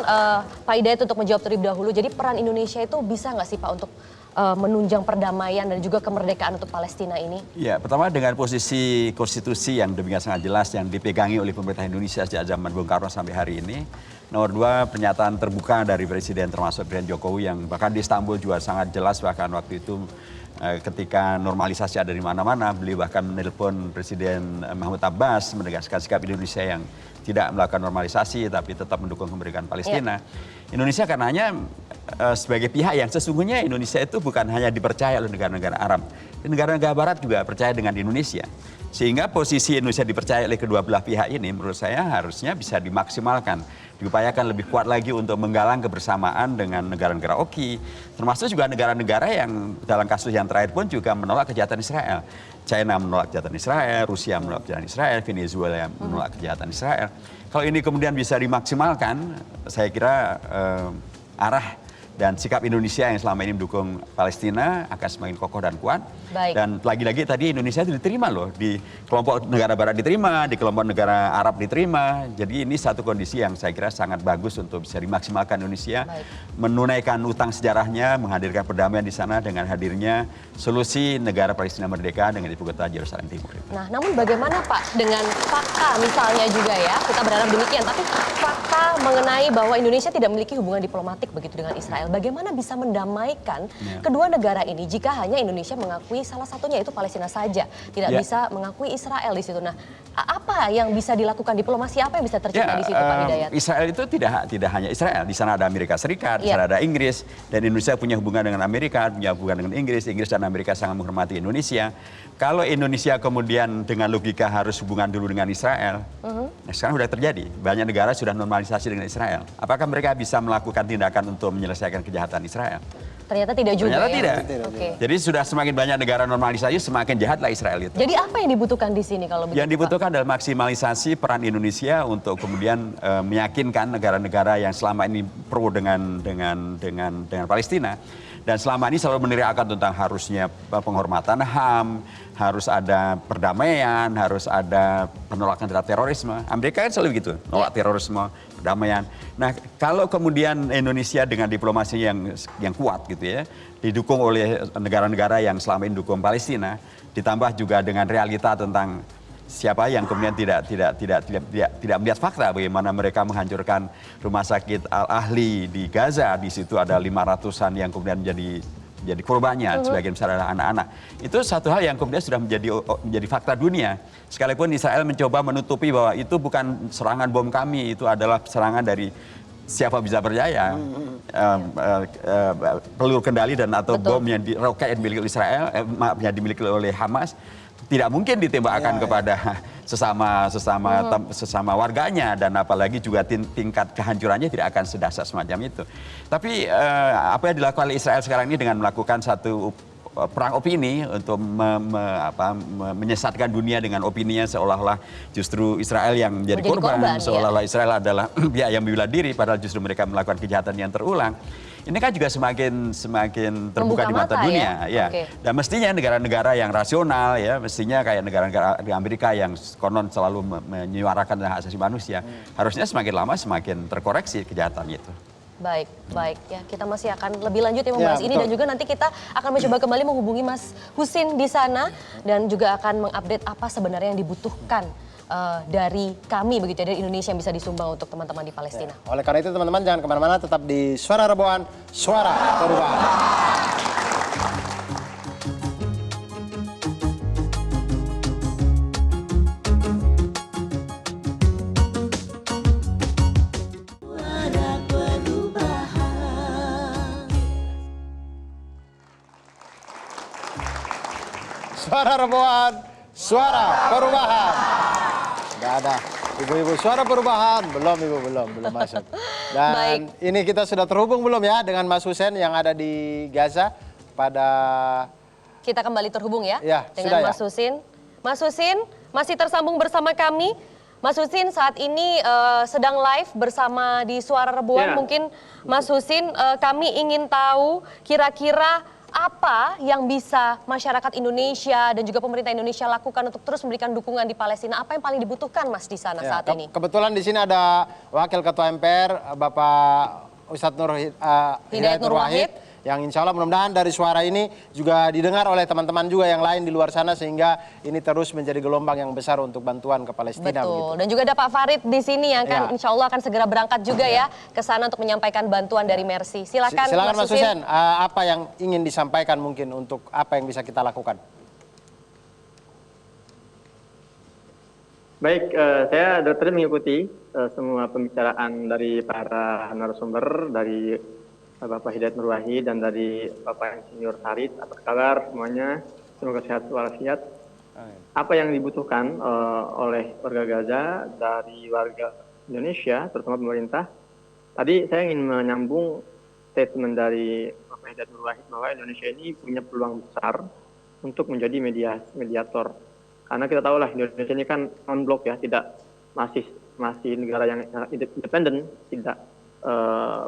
Pak Hidayat untuk menjawab terlebih dahulu. Jadi peran Indonesia itu bisa nggak sih Pak untuk menunjang perdamaian dan juga kemerdekaan untuk Palestina ini? Ya, pertama dengan posisi konstitusi yang demikian sangat jelas yang dipegangi oleh pemerintah Indonesia sejak zaman Bung Karno sampai hari ini. Nomor dua, pernyataan terbuka dari Presiden termasuk Presiden Jokowi yang bahkan di Istanbul juga sangat jelas bahkan waktu itu ketika normalisasi ada di mana-mana, beliau bahkan menelpon Presiden Mahmud Abbas menegaskan sikap Indonesia yang tidak melakukan normalisasi tapi tetap mendukung kemerdekaan Palestina. Indonesia karenanya sebagai pihak yang sesungguhnya Indonesia itu bukan hanya dipercaya oleh negara-negara Arab, negara-negara Barat juga percaya dengan Indonesia. Sehingga posisi Indonesia dipercaya oleh kedua belah pihak ini menurut saya harusnya bisa dimaksimalkan, diupayakan lebih kuat lagi untuk menggalang kebersamaan dengan negara-negara OKI, termasuk juga negara-negara yang dalam kasus yang terakhir pun juga menolak kejahatan Israel. China menolak kejahatan Israel, Rusia menolak kejahatan Israel, Venezuela menolak kejahatan Israel. Kalau ini kemudian bisa dimaksimalkan, saya kira arah dan sikap Indonesia yang selama ini mendukung Palestina akan semakin kokoh dan kuat. Baik. Dan lagi-lagi tadi Indonesia itu diterima loh, di kelompok negara Barat diterima, di kelompok negara Arab diterima. Jadi ini satu kondisi yang saya kira sangat bagus untuk bisa dimaksimalkan Indonesia. Baik. Menunaikan utang sejarahnya, menghadirkan perdamaian di sana dengan hadirnya solusi negara Palestina merdeka dengan ibu kota Yerusalem Timur. Nah, namun bagaimana Pak dengan fakta misalnya juga ya, kita berharap demikian, tapi fakta mengenai bahwa Indonesia tidak memiliki hubungan diplomatik begitu dengan Israel. Bagaimana bisa mendamaikan kedua negara ini jika hanya Indonesia mengakui salah satunya itu Palestina saja, tidak bisa mengakui Israel di situ. Nah, apa yang bisa dilakukan, diplomasi apa yang bisa tercipta di situ Pak Hidayat? Israel itu tidak hanya Israel, di sana ada Amerika Serikat, di sana ada Inggris, dan Indonesia punya hubungan dengan Amerika, punya hubungan dengan Inggris dan Amerika sangat menghormati Indonesia. Kalau Indonesia kemudian dengan logika harus hubungan dulu dengan Israel, nah sekarang sudah terjadi, banyak negara sudah normalisasi dengan Israel. Apakah mereka bisa melakukan tindakan untuk menyelesaikan kejahatan Israel? Ternyata tidak juga. Ternyata ya? tidak. Oke. Jadi sudah semakin banyak negara normalisasi, semakin jahatlah Israel itu. Jadi apa yang dibutuhkan di sini kalau begitu? Yang dibutuhkan adalah maksimalisasi peran Indonesia untuk kemudian meyakinkan negara-negara yang selama ini pro dengan Palestina dan selama ini selalu meneriakkan tentang harusnya penghormatan HAM, harus ada perdamaian, harus ada penolakan terhadap terorisme. Amerika kan selalu gitu, nolak terorisme, perdamaian. Nah, kalau kemudian Indonesia dengan diplomasi yang kuat gitu ya, didukung oleh negara-negara yang selama ini dukung Palestina, ditambah juga dengan realita tentang siapa yang kemudian tidak melihat fakta bagaimana mereka menghancurkan rumah sakit Al-Ahli di Gaza. Di situ ada 500-an yang kemudian menjadi korbannya, sebagian besar adalah anak-anak. Itu satu hal yang kemudian sudah menjadi fakta dunia. Sekalipun Israel mencoba menutupi bahwa itu bukan serangan bom kami, itu adalah serangan dari siapa bisa berjaya, peluru kendali dan atau bom yang roket yang dimiliki Israel, yang dimiliki oleh Hamas, tidak mungkin ditembakkan kepada sesama warganya, dan apalagi juga tingkat kehancurannya tidak akan sedahsyat semacam itu. Tapi apa yang dilakukan oleh Israel sekarang ini dengan melakukan satu perang opini untuk menyesatkan dunia dengan opininya seolah-olah justru Israel yang menjadi korban, seolah-olah Israel adalah pihak yang membela diri padahal justru mereka melakukan kejahatan yang terulang. Ini kan juga semakin terbuka di mata dunia, ya. Okay. Dan mestinya negara-negara yang rasional, ya, mestinya kayak negara-negara di Amerika yang konon selalu menyuarakan hak asasi manusia, harusnya semakin lama semakin terkoreksi kejahatan itu. Baik, ya kita masih akan lebih lanjut ya membahas ini, dan juga nanti kita akan mencoba kembali menghubungi Mas Husin di sana dan juga akan mengupdate apa sebenarnya yang dibutuhkan dari kami begitu ya, dari Indonesia yang bisa disumbang untuk teman-teman di Palestina. Oleh karena itu teman-teman jangan kemana-mana, tetap di Suara Rebohan, Suara Perubahan. Suara Perubahan. Suara Rebohan, Suara Perubahan. Nggak ada. Ibu-ibu Suara Perubahan, belum masuk. Dan Baik. ini kita sudah terhubung belum ya dengan Mas Husin yang ada di Gaza pada... Kita kembali terhubung ya, Ya, dengan sudah Mas Husin. Mas Husin masih tersambung bersama kami. Mas Husin saat ini sedang live bersama di Suara Rebuan. Ya. Mungkin Mas Husin, kami ingin tahu kira-kira apa yang bisa masyarakat Indonesia dan juga pemerintah Indonesia lakukan untuk terus memberikan dukungan di Palestina? Apa yang paling dibutuhkan, Mas, di sana saat ini? Kebetulan di sini ada Wakil Ketua MPR, Bapak Ustadz Hidayat Nur Wahid, yang insya Allah mudah-mudahan dari suara ini juga didengar oleh teman-teman juga yang lain di luar sana, sehingga ini terus menjadi gelombang yang besar untuk bantuan ke Palestina. Betul. Dan juga ada Pak Farid di sini yang kan insya Allah akan segera berangkat juga ya ke sana untuk menyampaikan bantuan dari Mercy. Silakan Mas Hussein, apa yang ingin disampaikan mungkin untuk apa yang bisa kita lakukan? Baik, saya tadi mengikuti semua pembicaraan dari para narasumber, dari Bapak Hidayat Nur Wahid dan dari Bapak Insinyur Farid. Apa kabar semuanya? Semoga sehat walafiat. Apa yang dibutuhkan oleh warga Gaza dari warga Indonesia, terutama pemerintah? Tadi saya ingin menyambung statement dari Bapak Hidayat Nur Wahid bahwa Indonesia ini punya peluang besar untuk menjadi mediator. Karena kita tahu lah Indonesia ini kan non-blok ya, tidak masih negara yang independen, tidak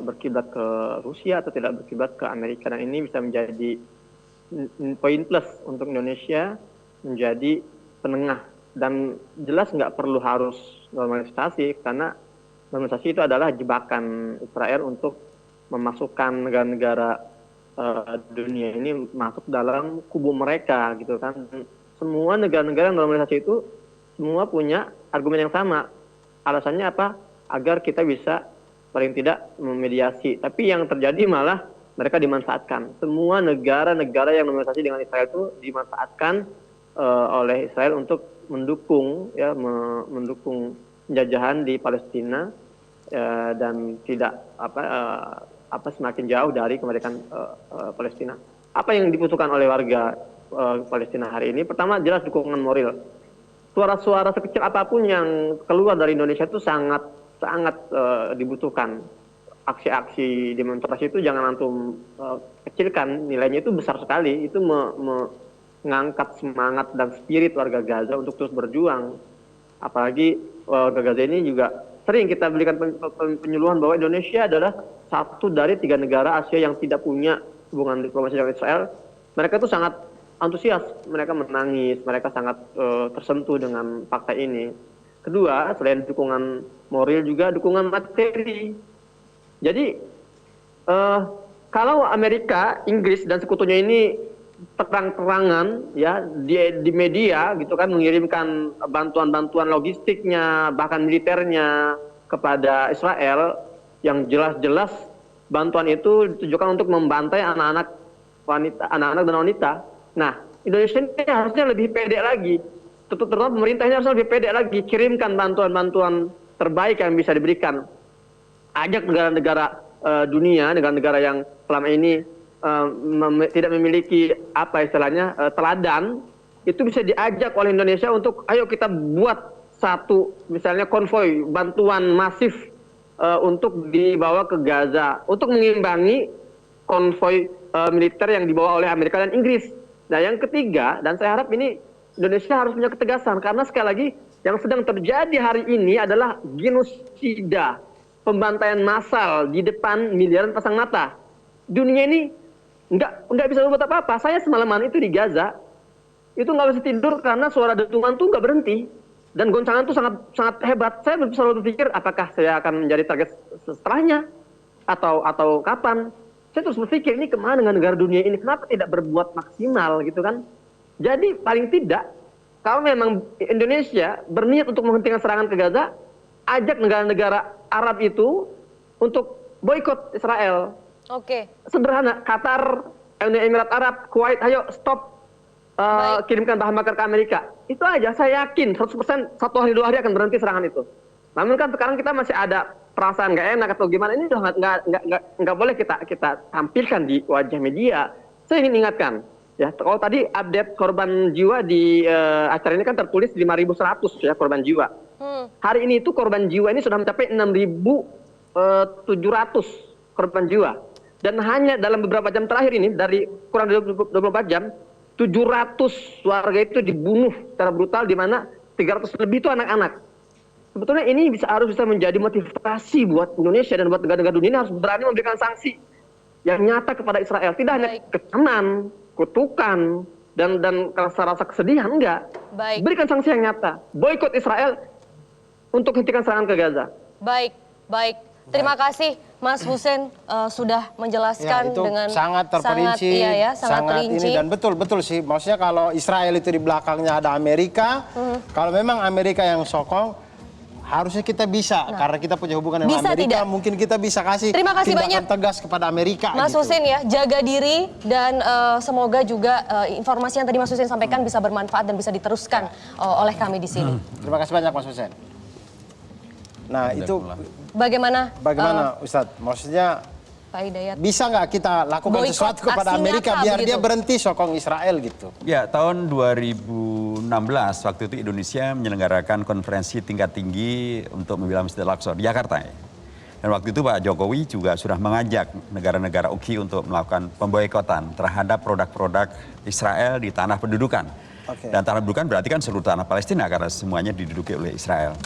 berkiblat ke Rusia atau tidak berkiblat ke Amerika, dan ini bisa menjadi poin plus untuk Indonesia menjadi penengah, dan jelas nggak perlu harus normalisasi, karena normalisasi itu adalah jebakan Israel untuk memasukkan negara-negara dunia ini masuk dalam kubu mereka gitu kan. Semua negara-negara yang normalisasi itu semua punya argumen yang sama. Alasannya apa? Agar kita bisa paling tidak memediasi. Tapi yang terjadi malah mereka dimanfaatkan. Semua negara-negara yang normalisasi dengan Israel itu dimanfaatkan oleh Israel untuk mendukung mendukung penjajahan di Palestina dan tidak semakin jauh dari kemerdekaan Palestina. Apa yang dibutuhkan oleh warga Palestina hari ini? Pertama, jelas dukungan moral. Suara-suara sekecil apapun yang keluar dari Indonesia itu sangat dibutuhkan. Aksi-aksi demonstrasi itu jangan antum kecilkan, nilainya itu besar sekali. Itu mengangkat semangat dan spirit warga Gaza untuk terus berjuang. Apalagi warga Gaza ini juga sering kita berikan penyuluhan bahwa Indonesia adalah satu dari 3 negara Asia yang tidak punya hubungan diplomasi dengan Israel. Mereka itu sangat antusias, mereka menangis, mereka sangat tersentuh dengan fakta ini. Kedua, selain dukungan moral juga dukungan materi. Jadi kalau Amerika, Inggris dan sekutunya ini terang-terangan ya di media gitu kan mengirimkan bantuan-bantuan logistiknya bahkan militernya kepada Israel, yang jelas-jelas bantuan itu ditujukan untuk membantai anak-anak dan wanita. Nah, Indonesia ini harusnya lebih pede lagi. Terutama pemerintahnya harus lebih pede lagi, kirimkan bantuan-bantuan terbaik yang bisa diberikan. Ajak negara-negara dunia, negara-negara yang selama ini tidak memiliki teladan, itu bisa diajak oleh Indonesia untuk ayo kita buat satu misalnya konvoi bantuan masif untuk dibawa ke Gaza untuk mengimbangi konvoi militer yang dibawa oleh Amerika dan Inggris. Nah, yang ketiga, dan saya harap ini Indonesia harus punya ketegasan, karena sekali lagi yang sedang terjadi hari ini adalah genosida, pembantaian massal di depan miliaran pasang mata. Dunia ini nggak bisa berbuat apa-apa. Saya semalaman itu di Gaza, itu nggak bisa tidur karena suara dentuman tuh nggak berhenti, dan goncangan tuh sangat hebat. Saya selalu berpikir apakah saya akan menjadi target setelahnya atau kapan. Saya terus berpikir ini kemana dengan negara dunia ini, kenapa tidak berbuat maksimal gitu kan. Jadi paling tidak kalau memang Indonesia berniat untuk menghentikan serangan ke Gaza, ajak negara-negara Arab itu untuk boikot Israel. Oke. Sederhana, Qatar, Uni Emirat Arab, Kuwait, ayo stop kirimkan bahan bakar ke Amerika. Itu aja, saya yakin 100% 1 hari 2 hari akan berhenti serangan itu. Namun kan sekarang kita masih ada perasaan nggak enak atau gimana, ini udah nggak boleh kita tampilkan di wajah media. Saya ingin ingatkan, ya kalau tadi update korban jiwa di acara ini kan tertulis 5.100 ya korban jiwa. Hari ini itu korban jiwa ini sudah mencapai 6.700 korban jiwa. Dan hanya dalam beberapa jam terakhir ini, dari kurang dari 24 jam, 700 warga itu dibunuh secara brutal, di mana 300 lebih itu anak-anak. Sebetulnya ini harus bisa menjadi motivasi buat Indonesia dan buat negara-negara dunia ini harus berani memberikan sanksi. yang nyata kepada Israel, tidak hanya kecaman, kutukan, dan rasa kesedihan, enggak. Baik. Berikan sanksi yang nyata, boikot Israel untuk hentikan serangan ke Gaza. Baik, baik. Terima kasih Mas Hussein sudah menjelaskan itu dengan sangat terperinci, sangat rinci. ini dan betul sih. Maksudnya kalau Israel itu di belakangnya ada Amerika, kalau memang Amerika yang sokong, harusnya kita bisa karena kita punya hubungan dengan bisa Amerika, tidak? mungkin kita bisa kasih Terima kasih tindakan banyak. tegas kepada Amerika. Mas gitu. Hussein ya, jaga diri dan semoga juga informasi yang tadi Mas Hussein sampaikan bisa bermanfaat dan bisa diteruskan oleh kami di sini. Terima kasih banyak Mas Hussein. Nah itu Bagaimana Ustadz? Maksudnya Pak Hidayat? bisa nggak kita lakukan Boykot sesuatu kepada aksi Amerika nyata biar begitu? dia berhenti sokong Israel gitu? Ya, tahun 2016 waktu itu Indonesia menyelenggarakan konferensi tingkat tinggi untuk membela Masjid Al-Aqsa di Jakarta. Dan waktu itu Pak Jokowi juga sudah mengajak negara-negara UKI untuk melakukan pemboikotan terhadap produk-produk Israel di tanah pendudukan. Dan tanah pendudukan berarti kan seluruh tanah Palestina karena semuanya diduduki oleh Israel.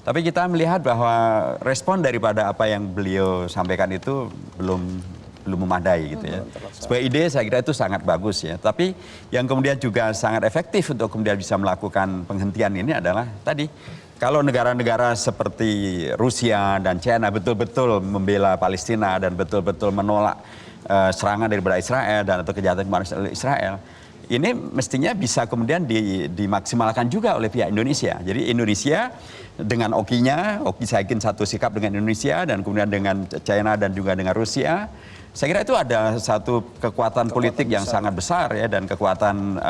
Tapi kita melihat bahwa respon daripada apa yang beliau sampaikan itu belum memadai gitu ya. Sebagai ide saya kira itu sangat bagus ya. Tapi yang kemudian juga sangat efektif untuk kemudian bisa melakukan penghentian ini adalah tadi, kalau negara-negara seperti Rusia dan China betul-betul membela Palestina dan betul-betul menolak serangan daripada Israel dan atau kejahatan kemanusiaan Israel, ini mestinya bisa kemudian dimaksimalkan juga oleh pihak Indonesia. Jadi Indonesia dengan OKI-nya, OKI saya yakin satu sikap dengan Indonesia dan kemudian dengan China dan juga dengan Rusia. Saya kira itu ada satu kekuatan politik yang sangat besar ya dan kekuatan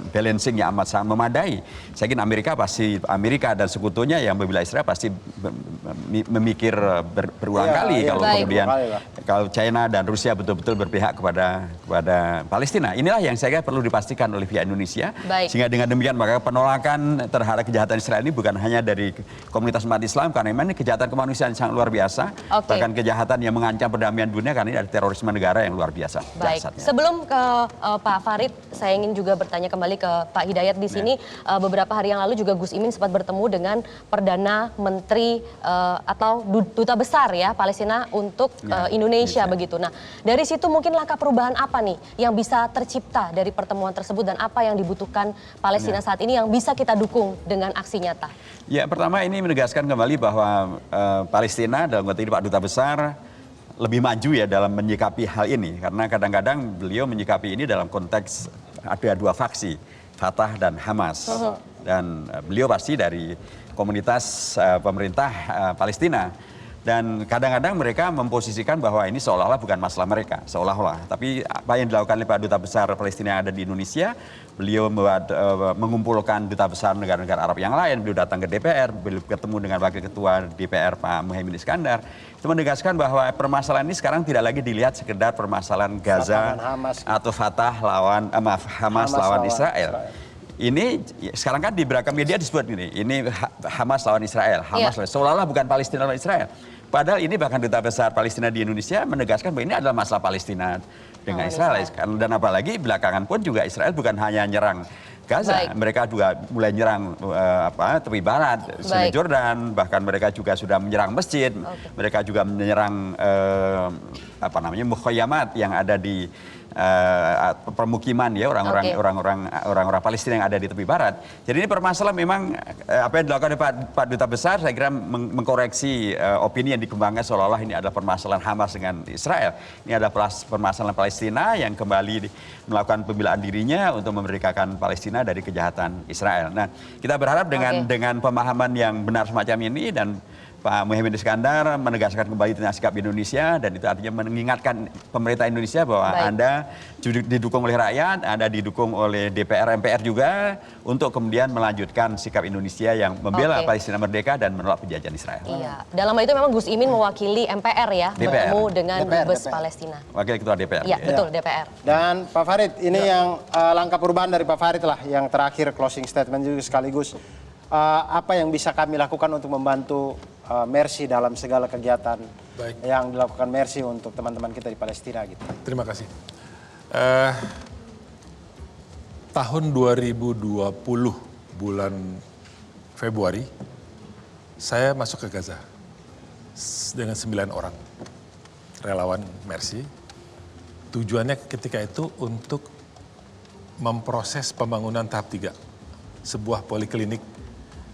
balancing yang amat sangat memadai. Saya kira Amerika dan sekutunya yang membela Israel pasti memikir berulang kali kalau kemudian kalau China dan Rusia betul-betul berpihak kepada Palestina. Inilah yang saya kira perlu dipastikan oleh pihak Indonesia. Sehingga dengan demikian maka penolakan terhadap kejahatan Israel ini bukan hanya dari komunitas umat Islam karena memang ini kejahatan kemanusiaan yang sangat luar biasa, bahkan kejahatan yang mengancam perdamaian dunia karena ini terorisme negara yang luar biasa. Baik, sebelum ke Pak Farid, saya ingin juga bertanya kembali ke Pak Hidayat di sini. Beberapa hari yang lalu juga Gus Imin sempat bertemu dengan Perdana Menteri atau Duta Besar ya Palestina untuk Indonesia begitu. Nah, dari situ mungkin langkah perubahan apa nih yang bisa tercipta dari pertemuan tersebut dan apa yang dibutuhkan Palestina saat ini yang bisa kita dukung dengan aksi nyata? Ya, pertama ini menegaskan kembali bahwa Palestina dalam konteks ini Pak Duta Besar lebih maju ya dalam menyikapi hal ini karena kadang-kadang beliau menyikapi ini dalam konteks ada dua faksi, Fatah dan Hamas. Dan beliau pasti dari komunitas pemerintah Palestina. Dan kadang-kadang mereka memposisikan bahwa ini seolah-olah bukan masalah mereka, seolah-olah. Tapi apa yang dilakukan oleh Pak Duta Besar Palestina yang ada di Indonesia, beliau mengumpulkan duta besar negara-negara Arab yang lain, beliau datang ke DPR, beliau ketemu dengan Wakil Ketua DPR Pak Muhaimin Iskandar. Itu menegaskan bahwa permasalahan ini sekarang tidak lagi dilihat sekedar permasalahan Gaza atau Fatah lawan Hamas lawan Israel. Ini sekarang kan di beragam media disebut ini Hamas lawan Israel, seolah-olah bukan Palestina lawan Israel. Padahal ini bahkan Duta Besar Palestina di Indonesia menegaskan bahwa ini adalah masalah Palestina dengan Israel. Dan apalagi belakangan pun juga Israel bukan hanya nyerang Gaza, mereka juga mulai nyerang tepi barat, Sungai Jordan, bahkan mereka juga sudah menyerang masjid, mereka juga menyerang mukhayamat yang ada di permukiman ya orang-orang Palestina yang ada di tepi barat. Jadi ini permasalahan memang apa yang dilakukan oleh Pak Duta Besar saya kira mengkoreksi opini yang dikembangkan seolah-olah ini adalah permasalahan Hamas dengan Israel. Ini adalah permasalahan Palestina yang kembali melakukan pembelaan dirinya untuk memerdekakan Palestina dari kejahatan Israel. Nah, kita berharap dengan pemahaman yang benar semacam ini dan Pak Muhaimin Iskandar menegaskan kembali tentang sikap Indonesia dan itu artinya mengingatkan pemerintah Indonesia bahwa Anda didukung oleh rakyat, Anda didukung oleh DPR, MPR juga untuk kemudian melanjutkan sikap Indonesia yang membela Palestina merdeka dan menolak penjajahan Israel. Iya, dalam hal itu memang Gus Imin mewakili MPR ya, bertemu dengan Dubes Palestina. Wakil Ketua DPR. Iya, betul DPR. Dan Pak Farid, ini yang langkah perubahan dari Pak Farid lah, yang terakhir closing statement juga sekaligus. Apa yang bisa kami lakukan untuk membantu Mercy dalam segala kegiatan yang dilakukan Mercy untuk teman-teman kita di Palestina gitu. Terima kasih. Tahun 2020 bulan Februari saya masuk ke Gaza dengan 9 orang relawan Mercy Tujuannya ketika itu untuk memproses pembangunan tahap 3. Sebuah poliklinik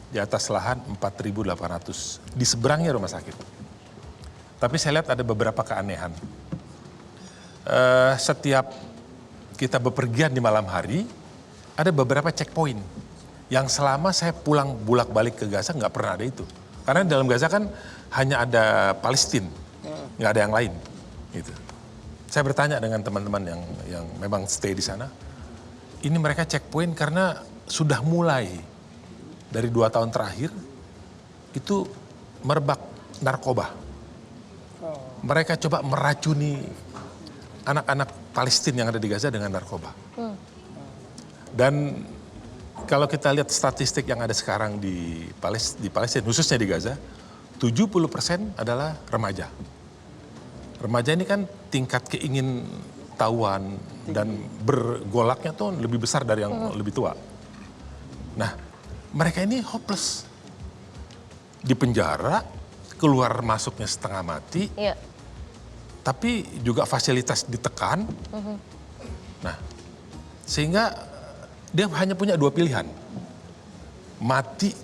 di atas lahan 4.800 di seberangnya rumah sakit. Tapi saya lihat ada beberapa keanehan. Setiap kita bepergian di malam hari, ada beberapa checkpoint yang selama saya pulang bolak-balik ke Gaza nggak pernah ada itu. Karena dalam Gaza kan hanya ada Palestina, nggak ada yang lain. Gitu. Saya bertanya dengan teman-teman yang memang stay di sana, ini mereka checkpoint karena sudah mulai dari 2 tahun terakhir itu merebak narkoba. Mereka coba meracuni anak-anak Palestina yang ada di Gaza dengan narkoba. Dan kalau kita lihat statistik yang ada sekarang di Palestina, khususnya di Gaza, 70% adalah remaja. Remaja ini kan tingkat keingintahuan dan bergolaknya tuh lebih besar dari yang lebih tua. Nah, mereka ini hopeless. Di penjara, keluar masuknya setengah mati, tapi juga fasilitas ditekan. Nah, sehingga dia hanya punya 2 pilihan. Mati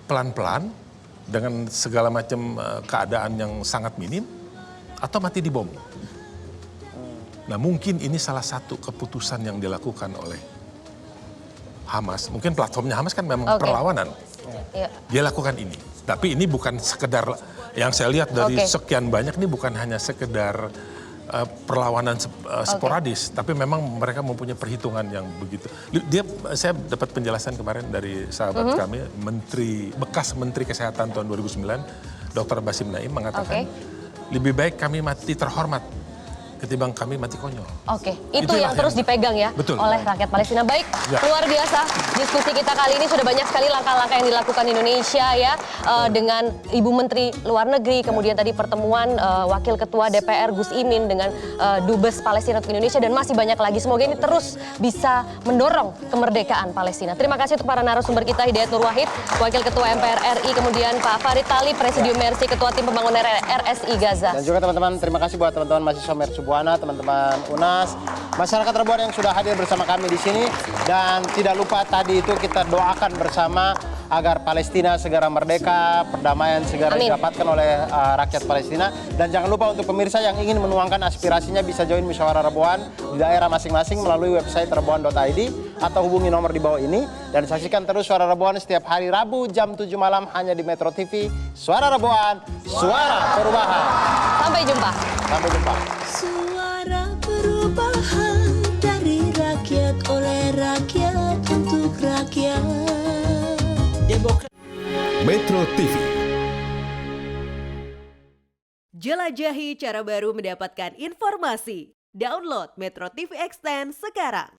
pelan-pelan dengan segala macam keadaan yang sangat minim, atau mati di bom. Nah, mungkin ini salah satu keputusan yang dilakukan oleh Hamas. Mungkin platformnya Hamas kan memang perlawanan. Dia lakukan ini. Tapi ini bukan sekedar, yang saya lihat dari sekian banyak, ini bukan hanya sekedar perlawanan sporadis, tapi memang mereka mempunyai perhitungan yang begitu. Saya dapat penjelasan kemarin dari sahabat kami, bekas Menteri Kesehatan tahun 2009, Dr. Basim Naim mengatakan, lebih baik kami mati terhormat ketimbang kami mati konyol. Itu yang terus dipegang ya oleh rakyat Palestina. Baik, luar biasa diskusi kita kali ini, sudah banyak sekali langkah-langkah yang dilakukan Indonesia ya, dengan Ibu Menteri Luar Negeri, kemudian tadi pertemuan Wakil Ketua DPR Gus Imin dengan Dubes Palestina untuk Indonesia, dan masih banyak lagi. Semoga ini terus bisa mendorong kemerdekaan Palestina. Terima kasih untuk para narasumber kita, Hidayat Nur Wahid, Wakil Ketua MPR RI, kemudian Pak Farid Talib, Presidium Mercy, Ketua Tim Pembangunan RSI Gaza. Dan juga teman-teman, terima kasih buat teman-teman mahasiswa Mercy Buana, teman-teman UNAS, masyarakat Rebuan yang sudah hadir bersama kami di sini. Dan tidak lupa tadi itu kita doakan bersama agar Palestina segera merdeka, perdamaian segera didapatkan oleh rakyat Palestina. Dan jangan lupa untuk pemirsa yang ingin menuangkan aspirasinya bisa join musyawarah Rebuan di daerah masing-masing melalui website rebuan.id atau hubungi nomor di bawah ini. Dan saksikan terus Suara Rebuan setiap hari Rabu jam 7 malam hanya di Metro TV. Suara Rebuan, suara perubahan. Sampai jumpa. Sampai jumpa. Suara perubahan dari rakyat, oleh rakyat, untuk rakyat. Metro TV. Jelajahi cara baru mendapatkan informasi. Download Metro TV Extend sekarang.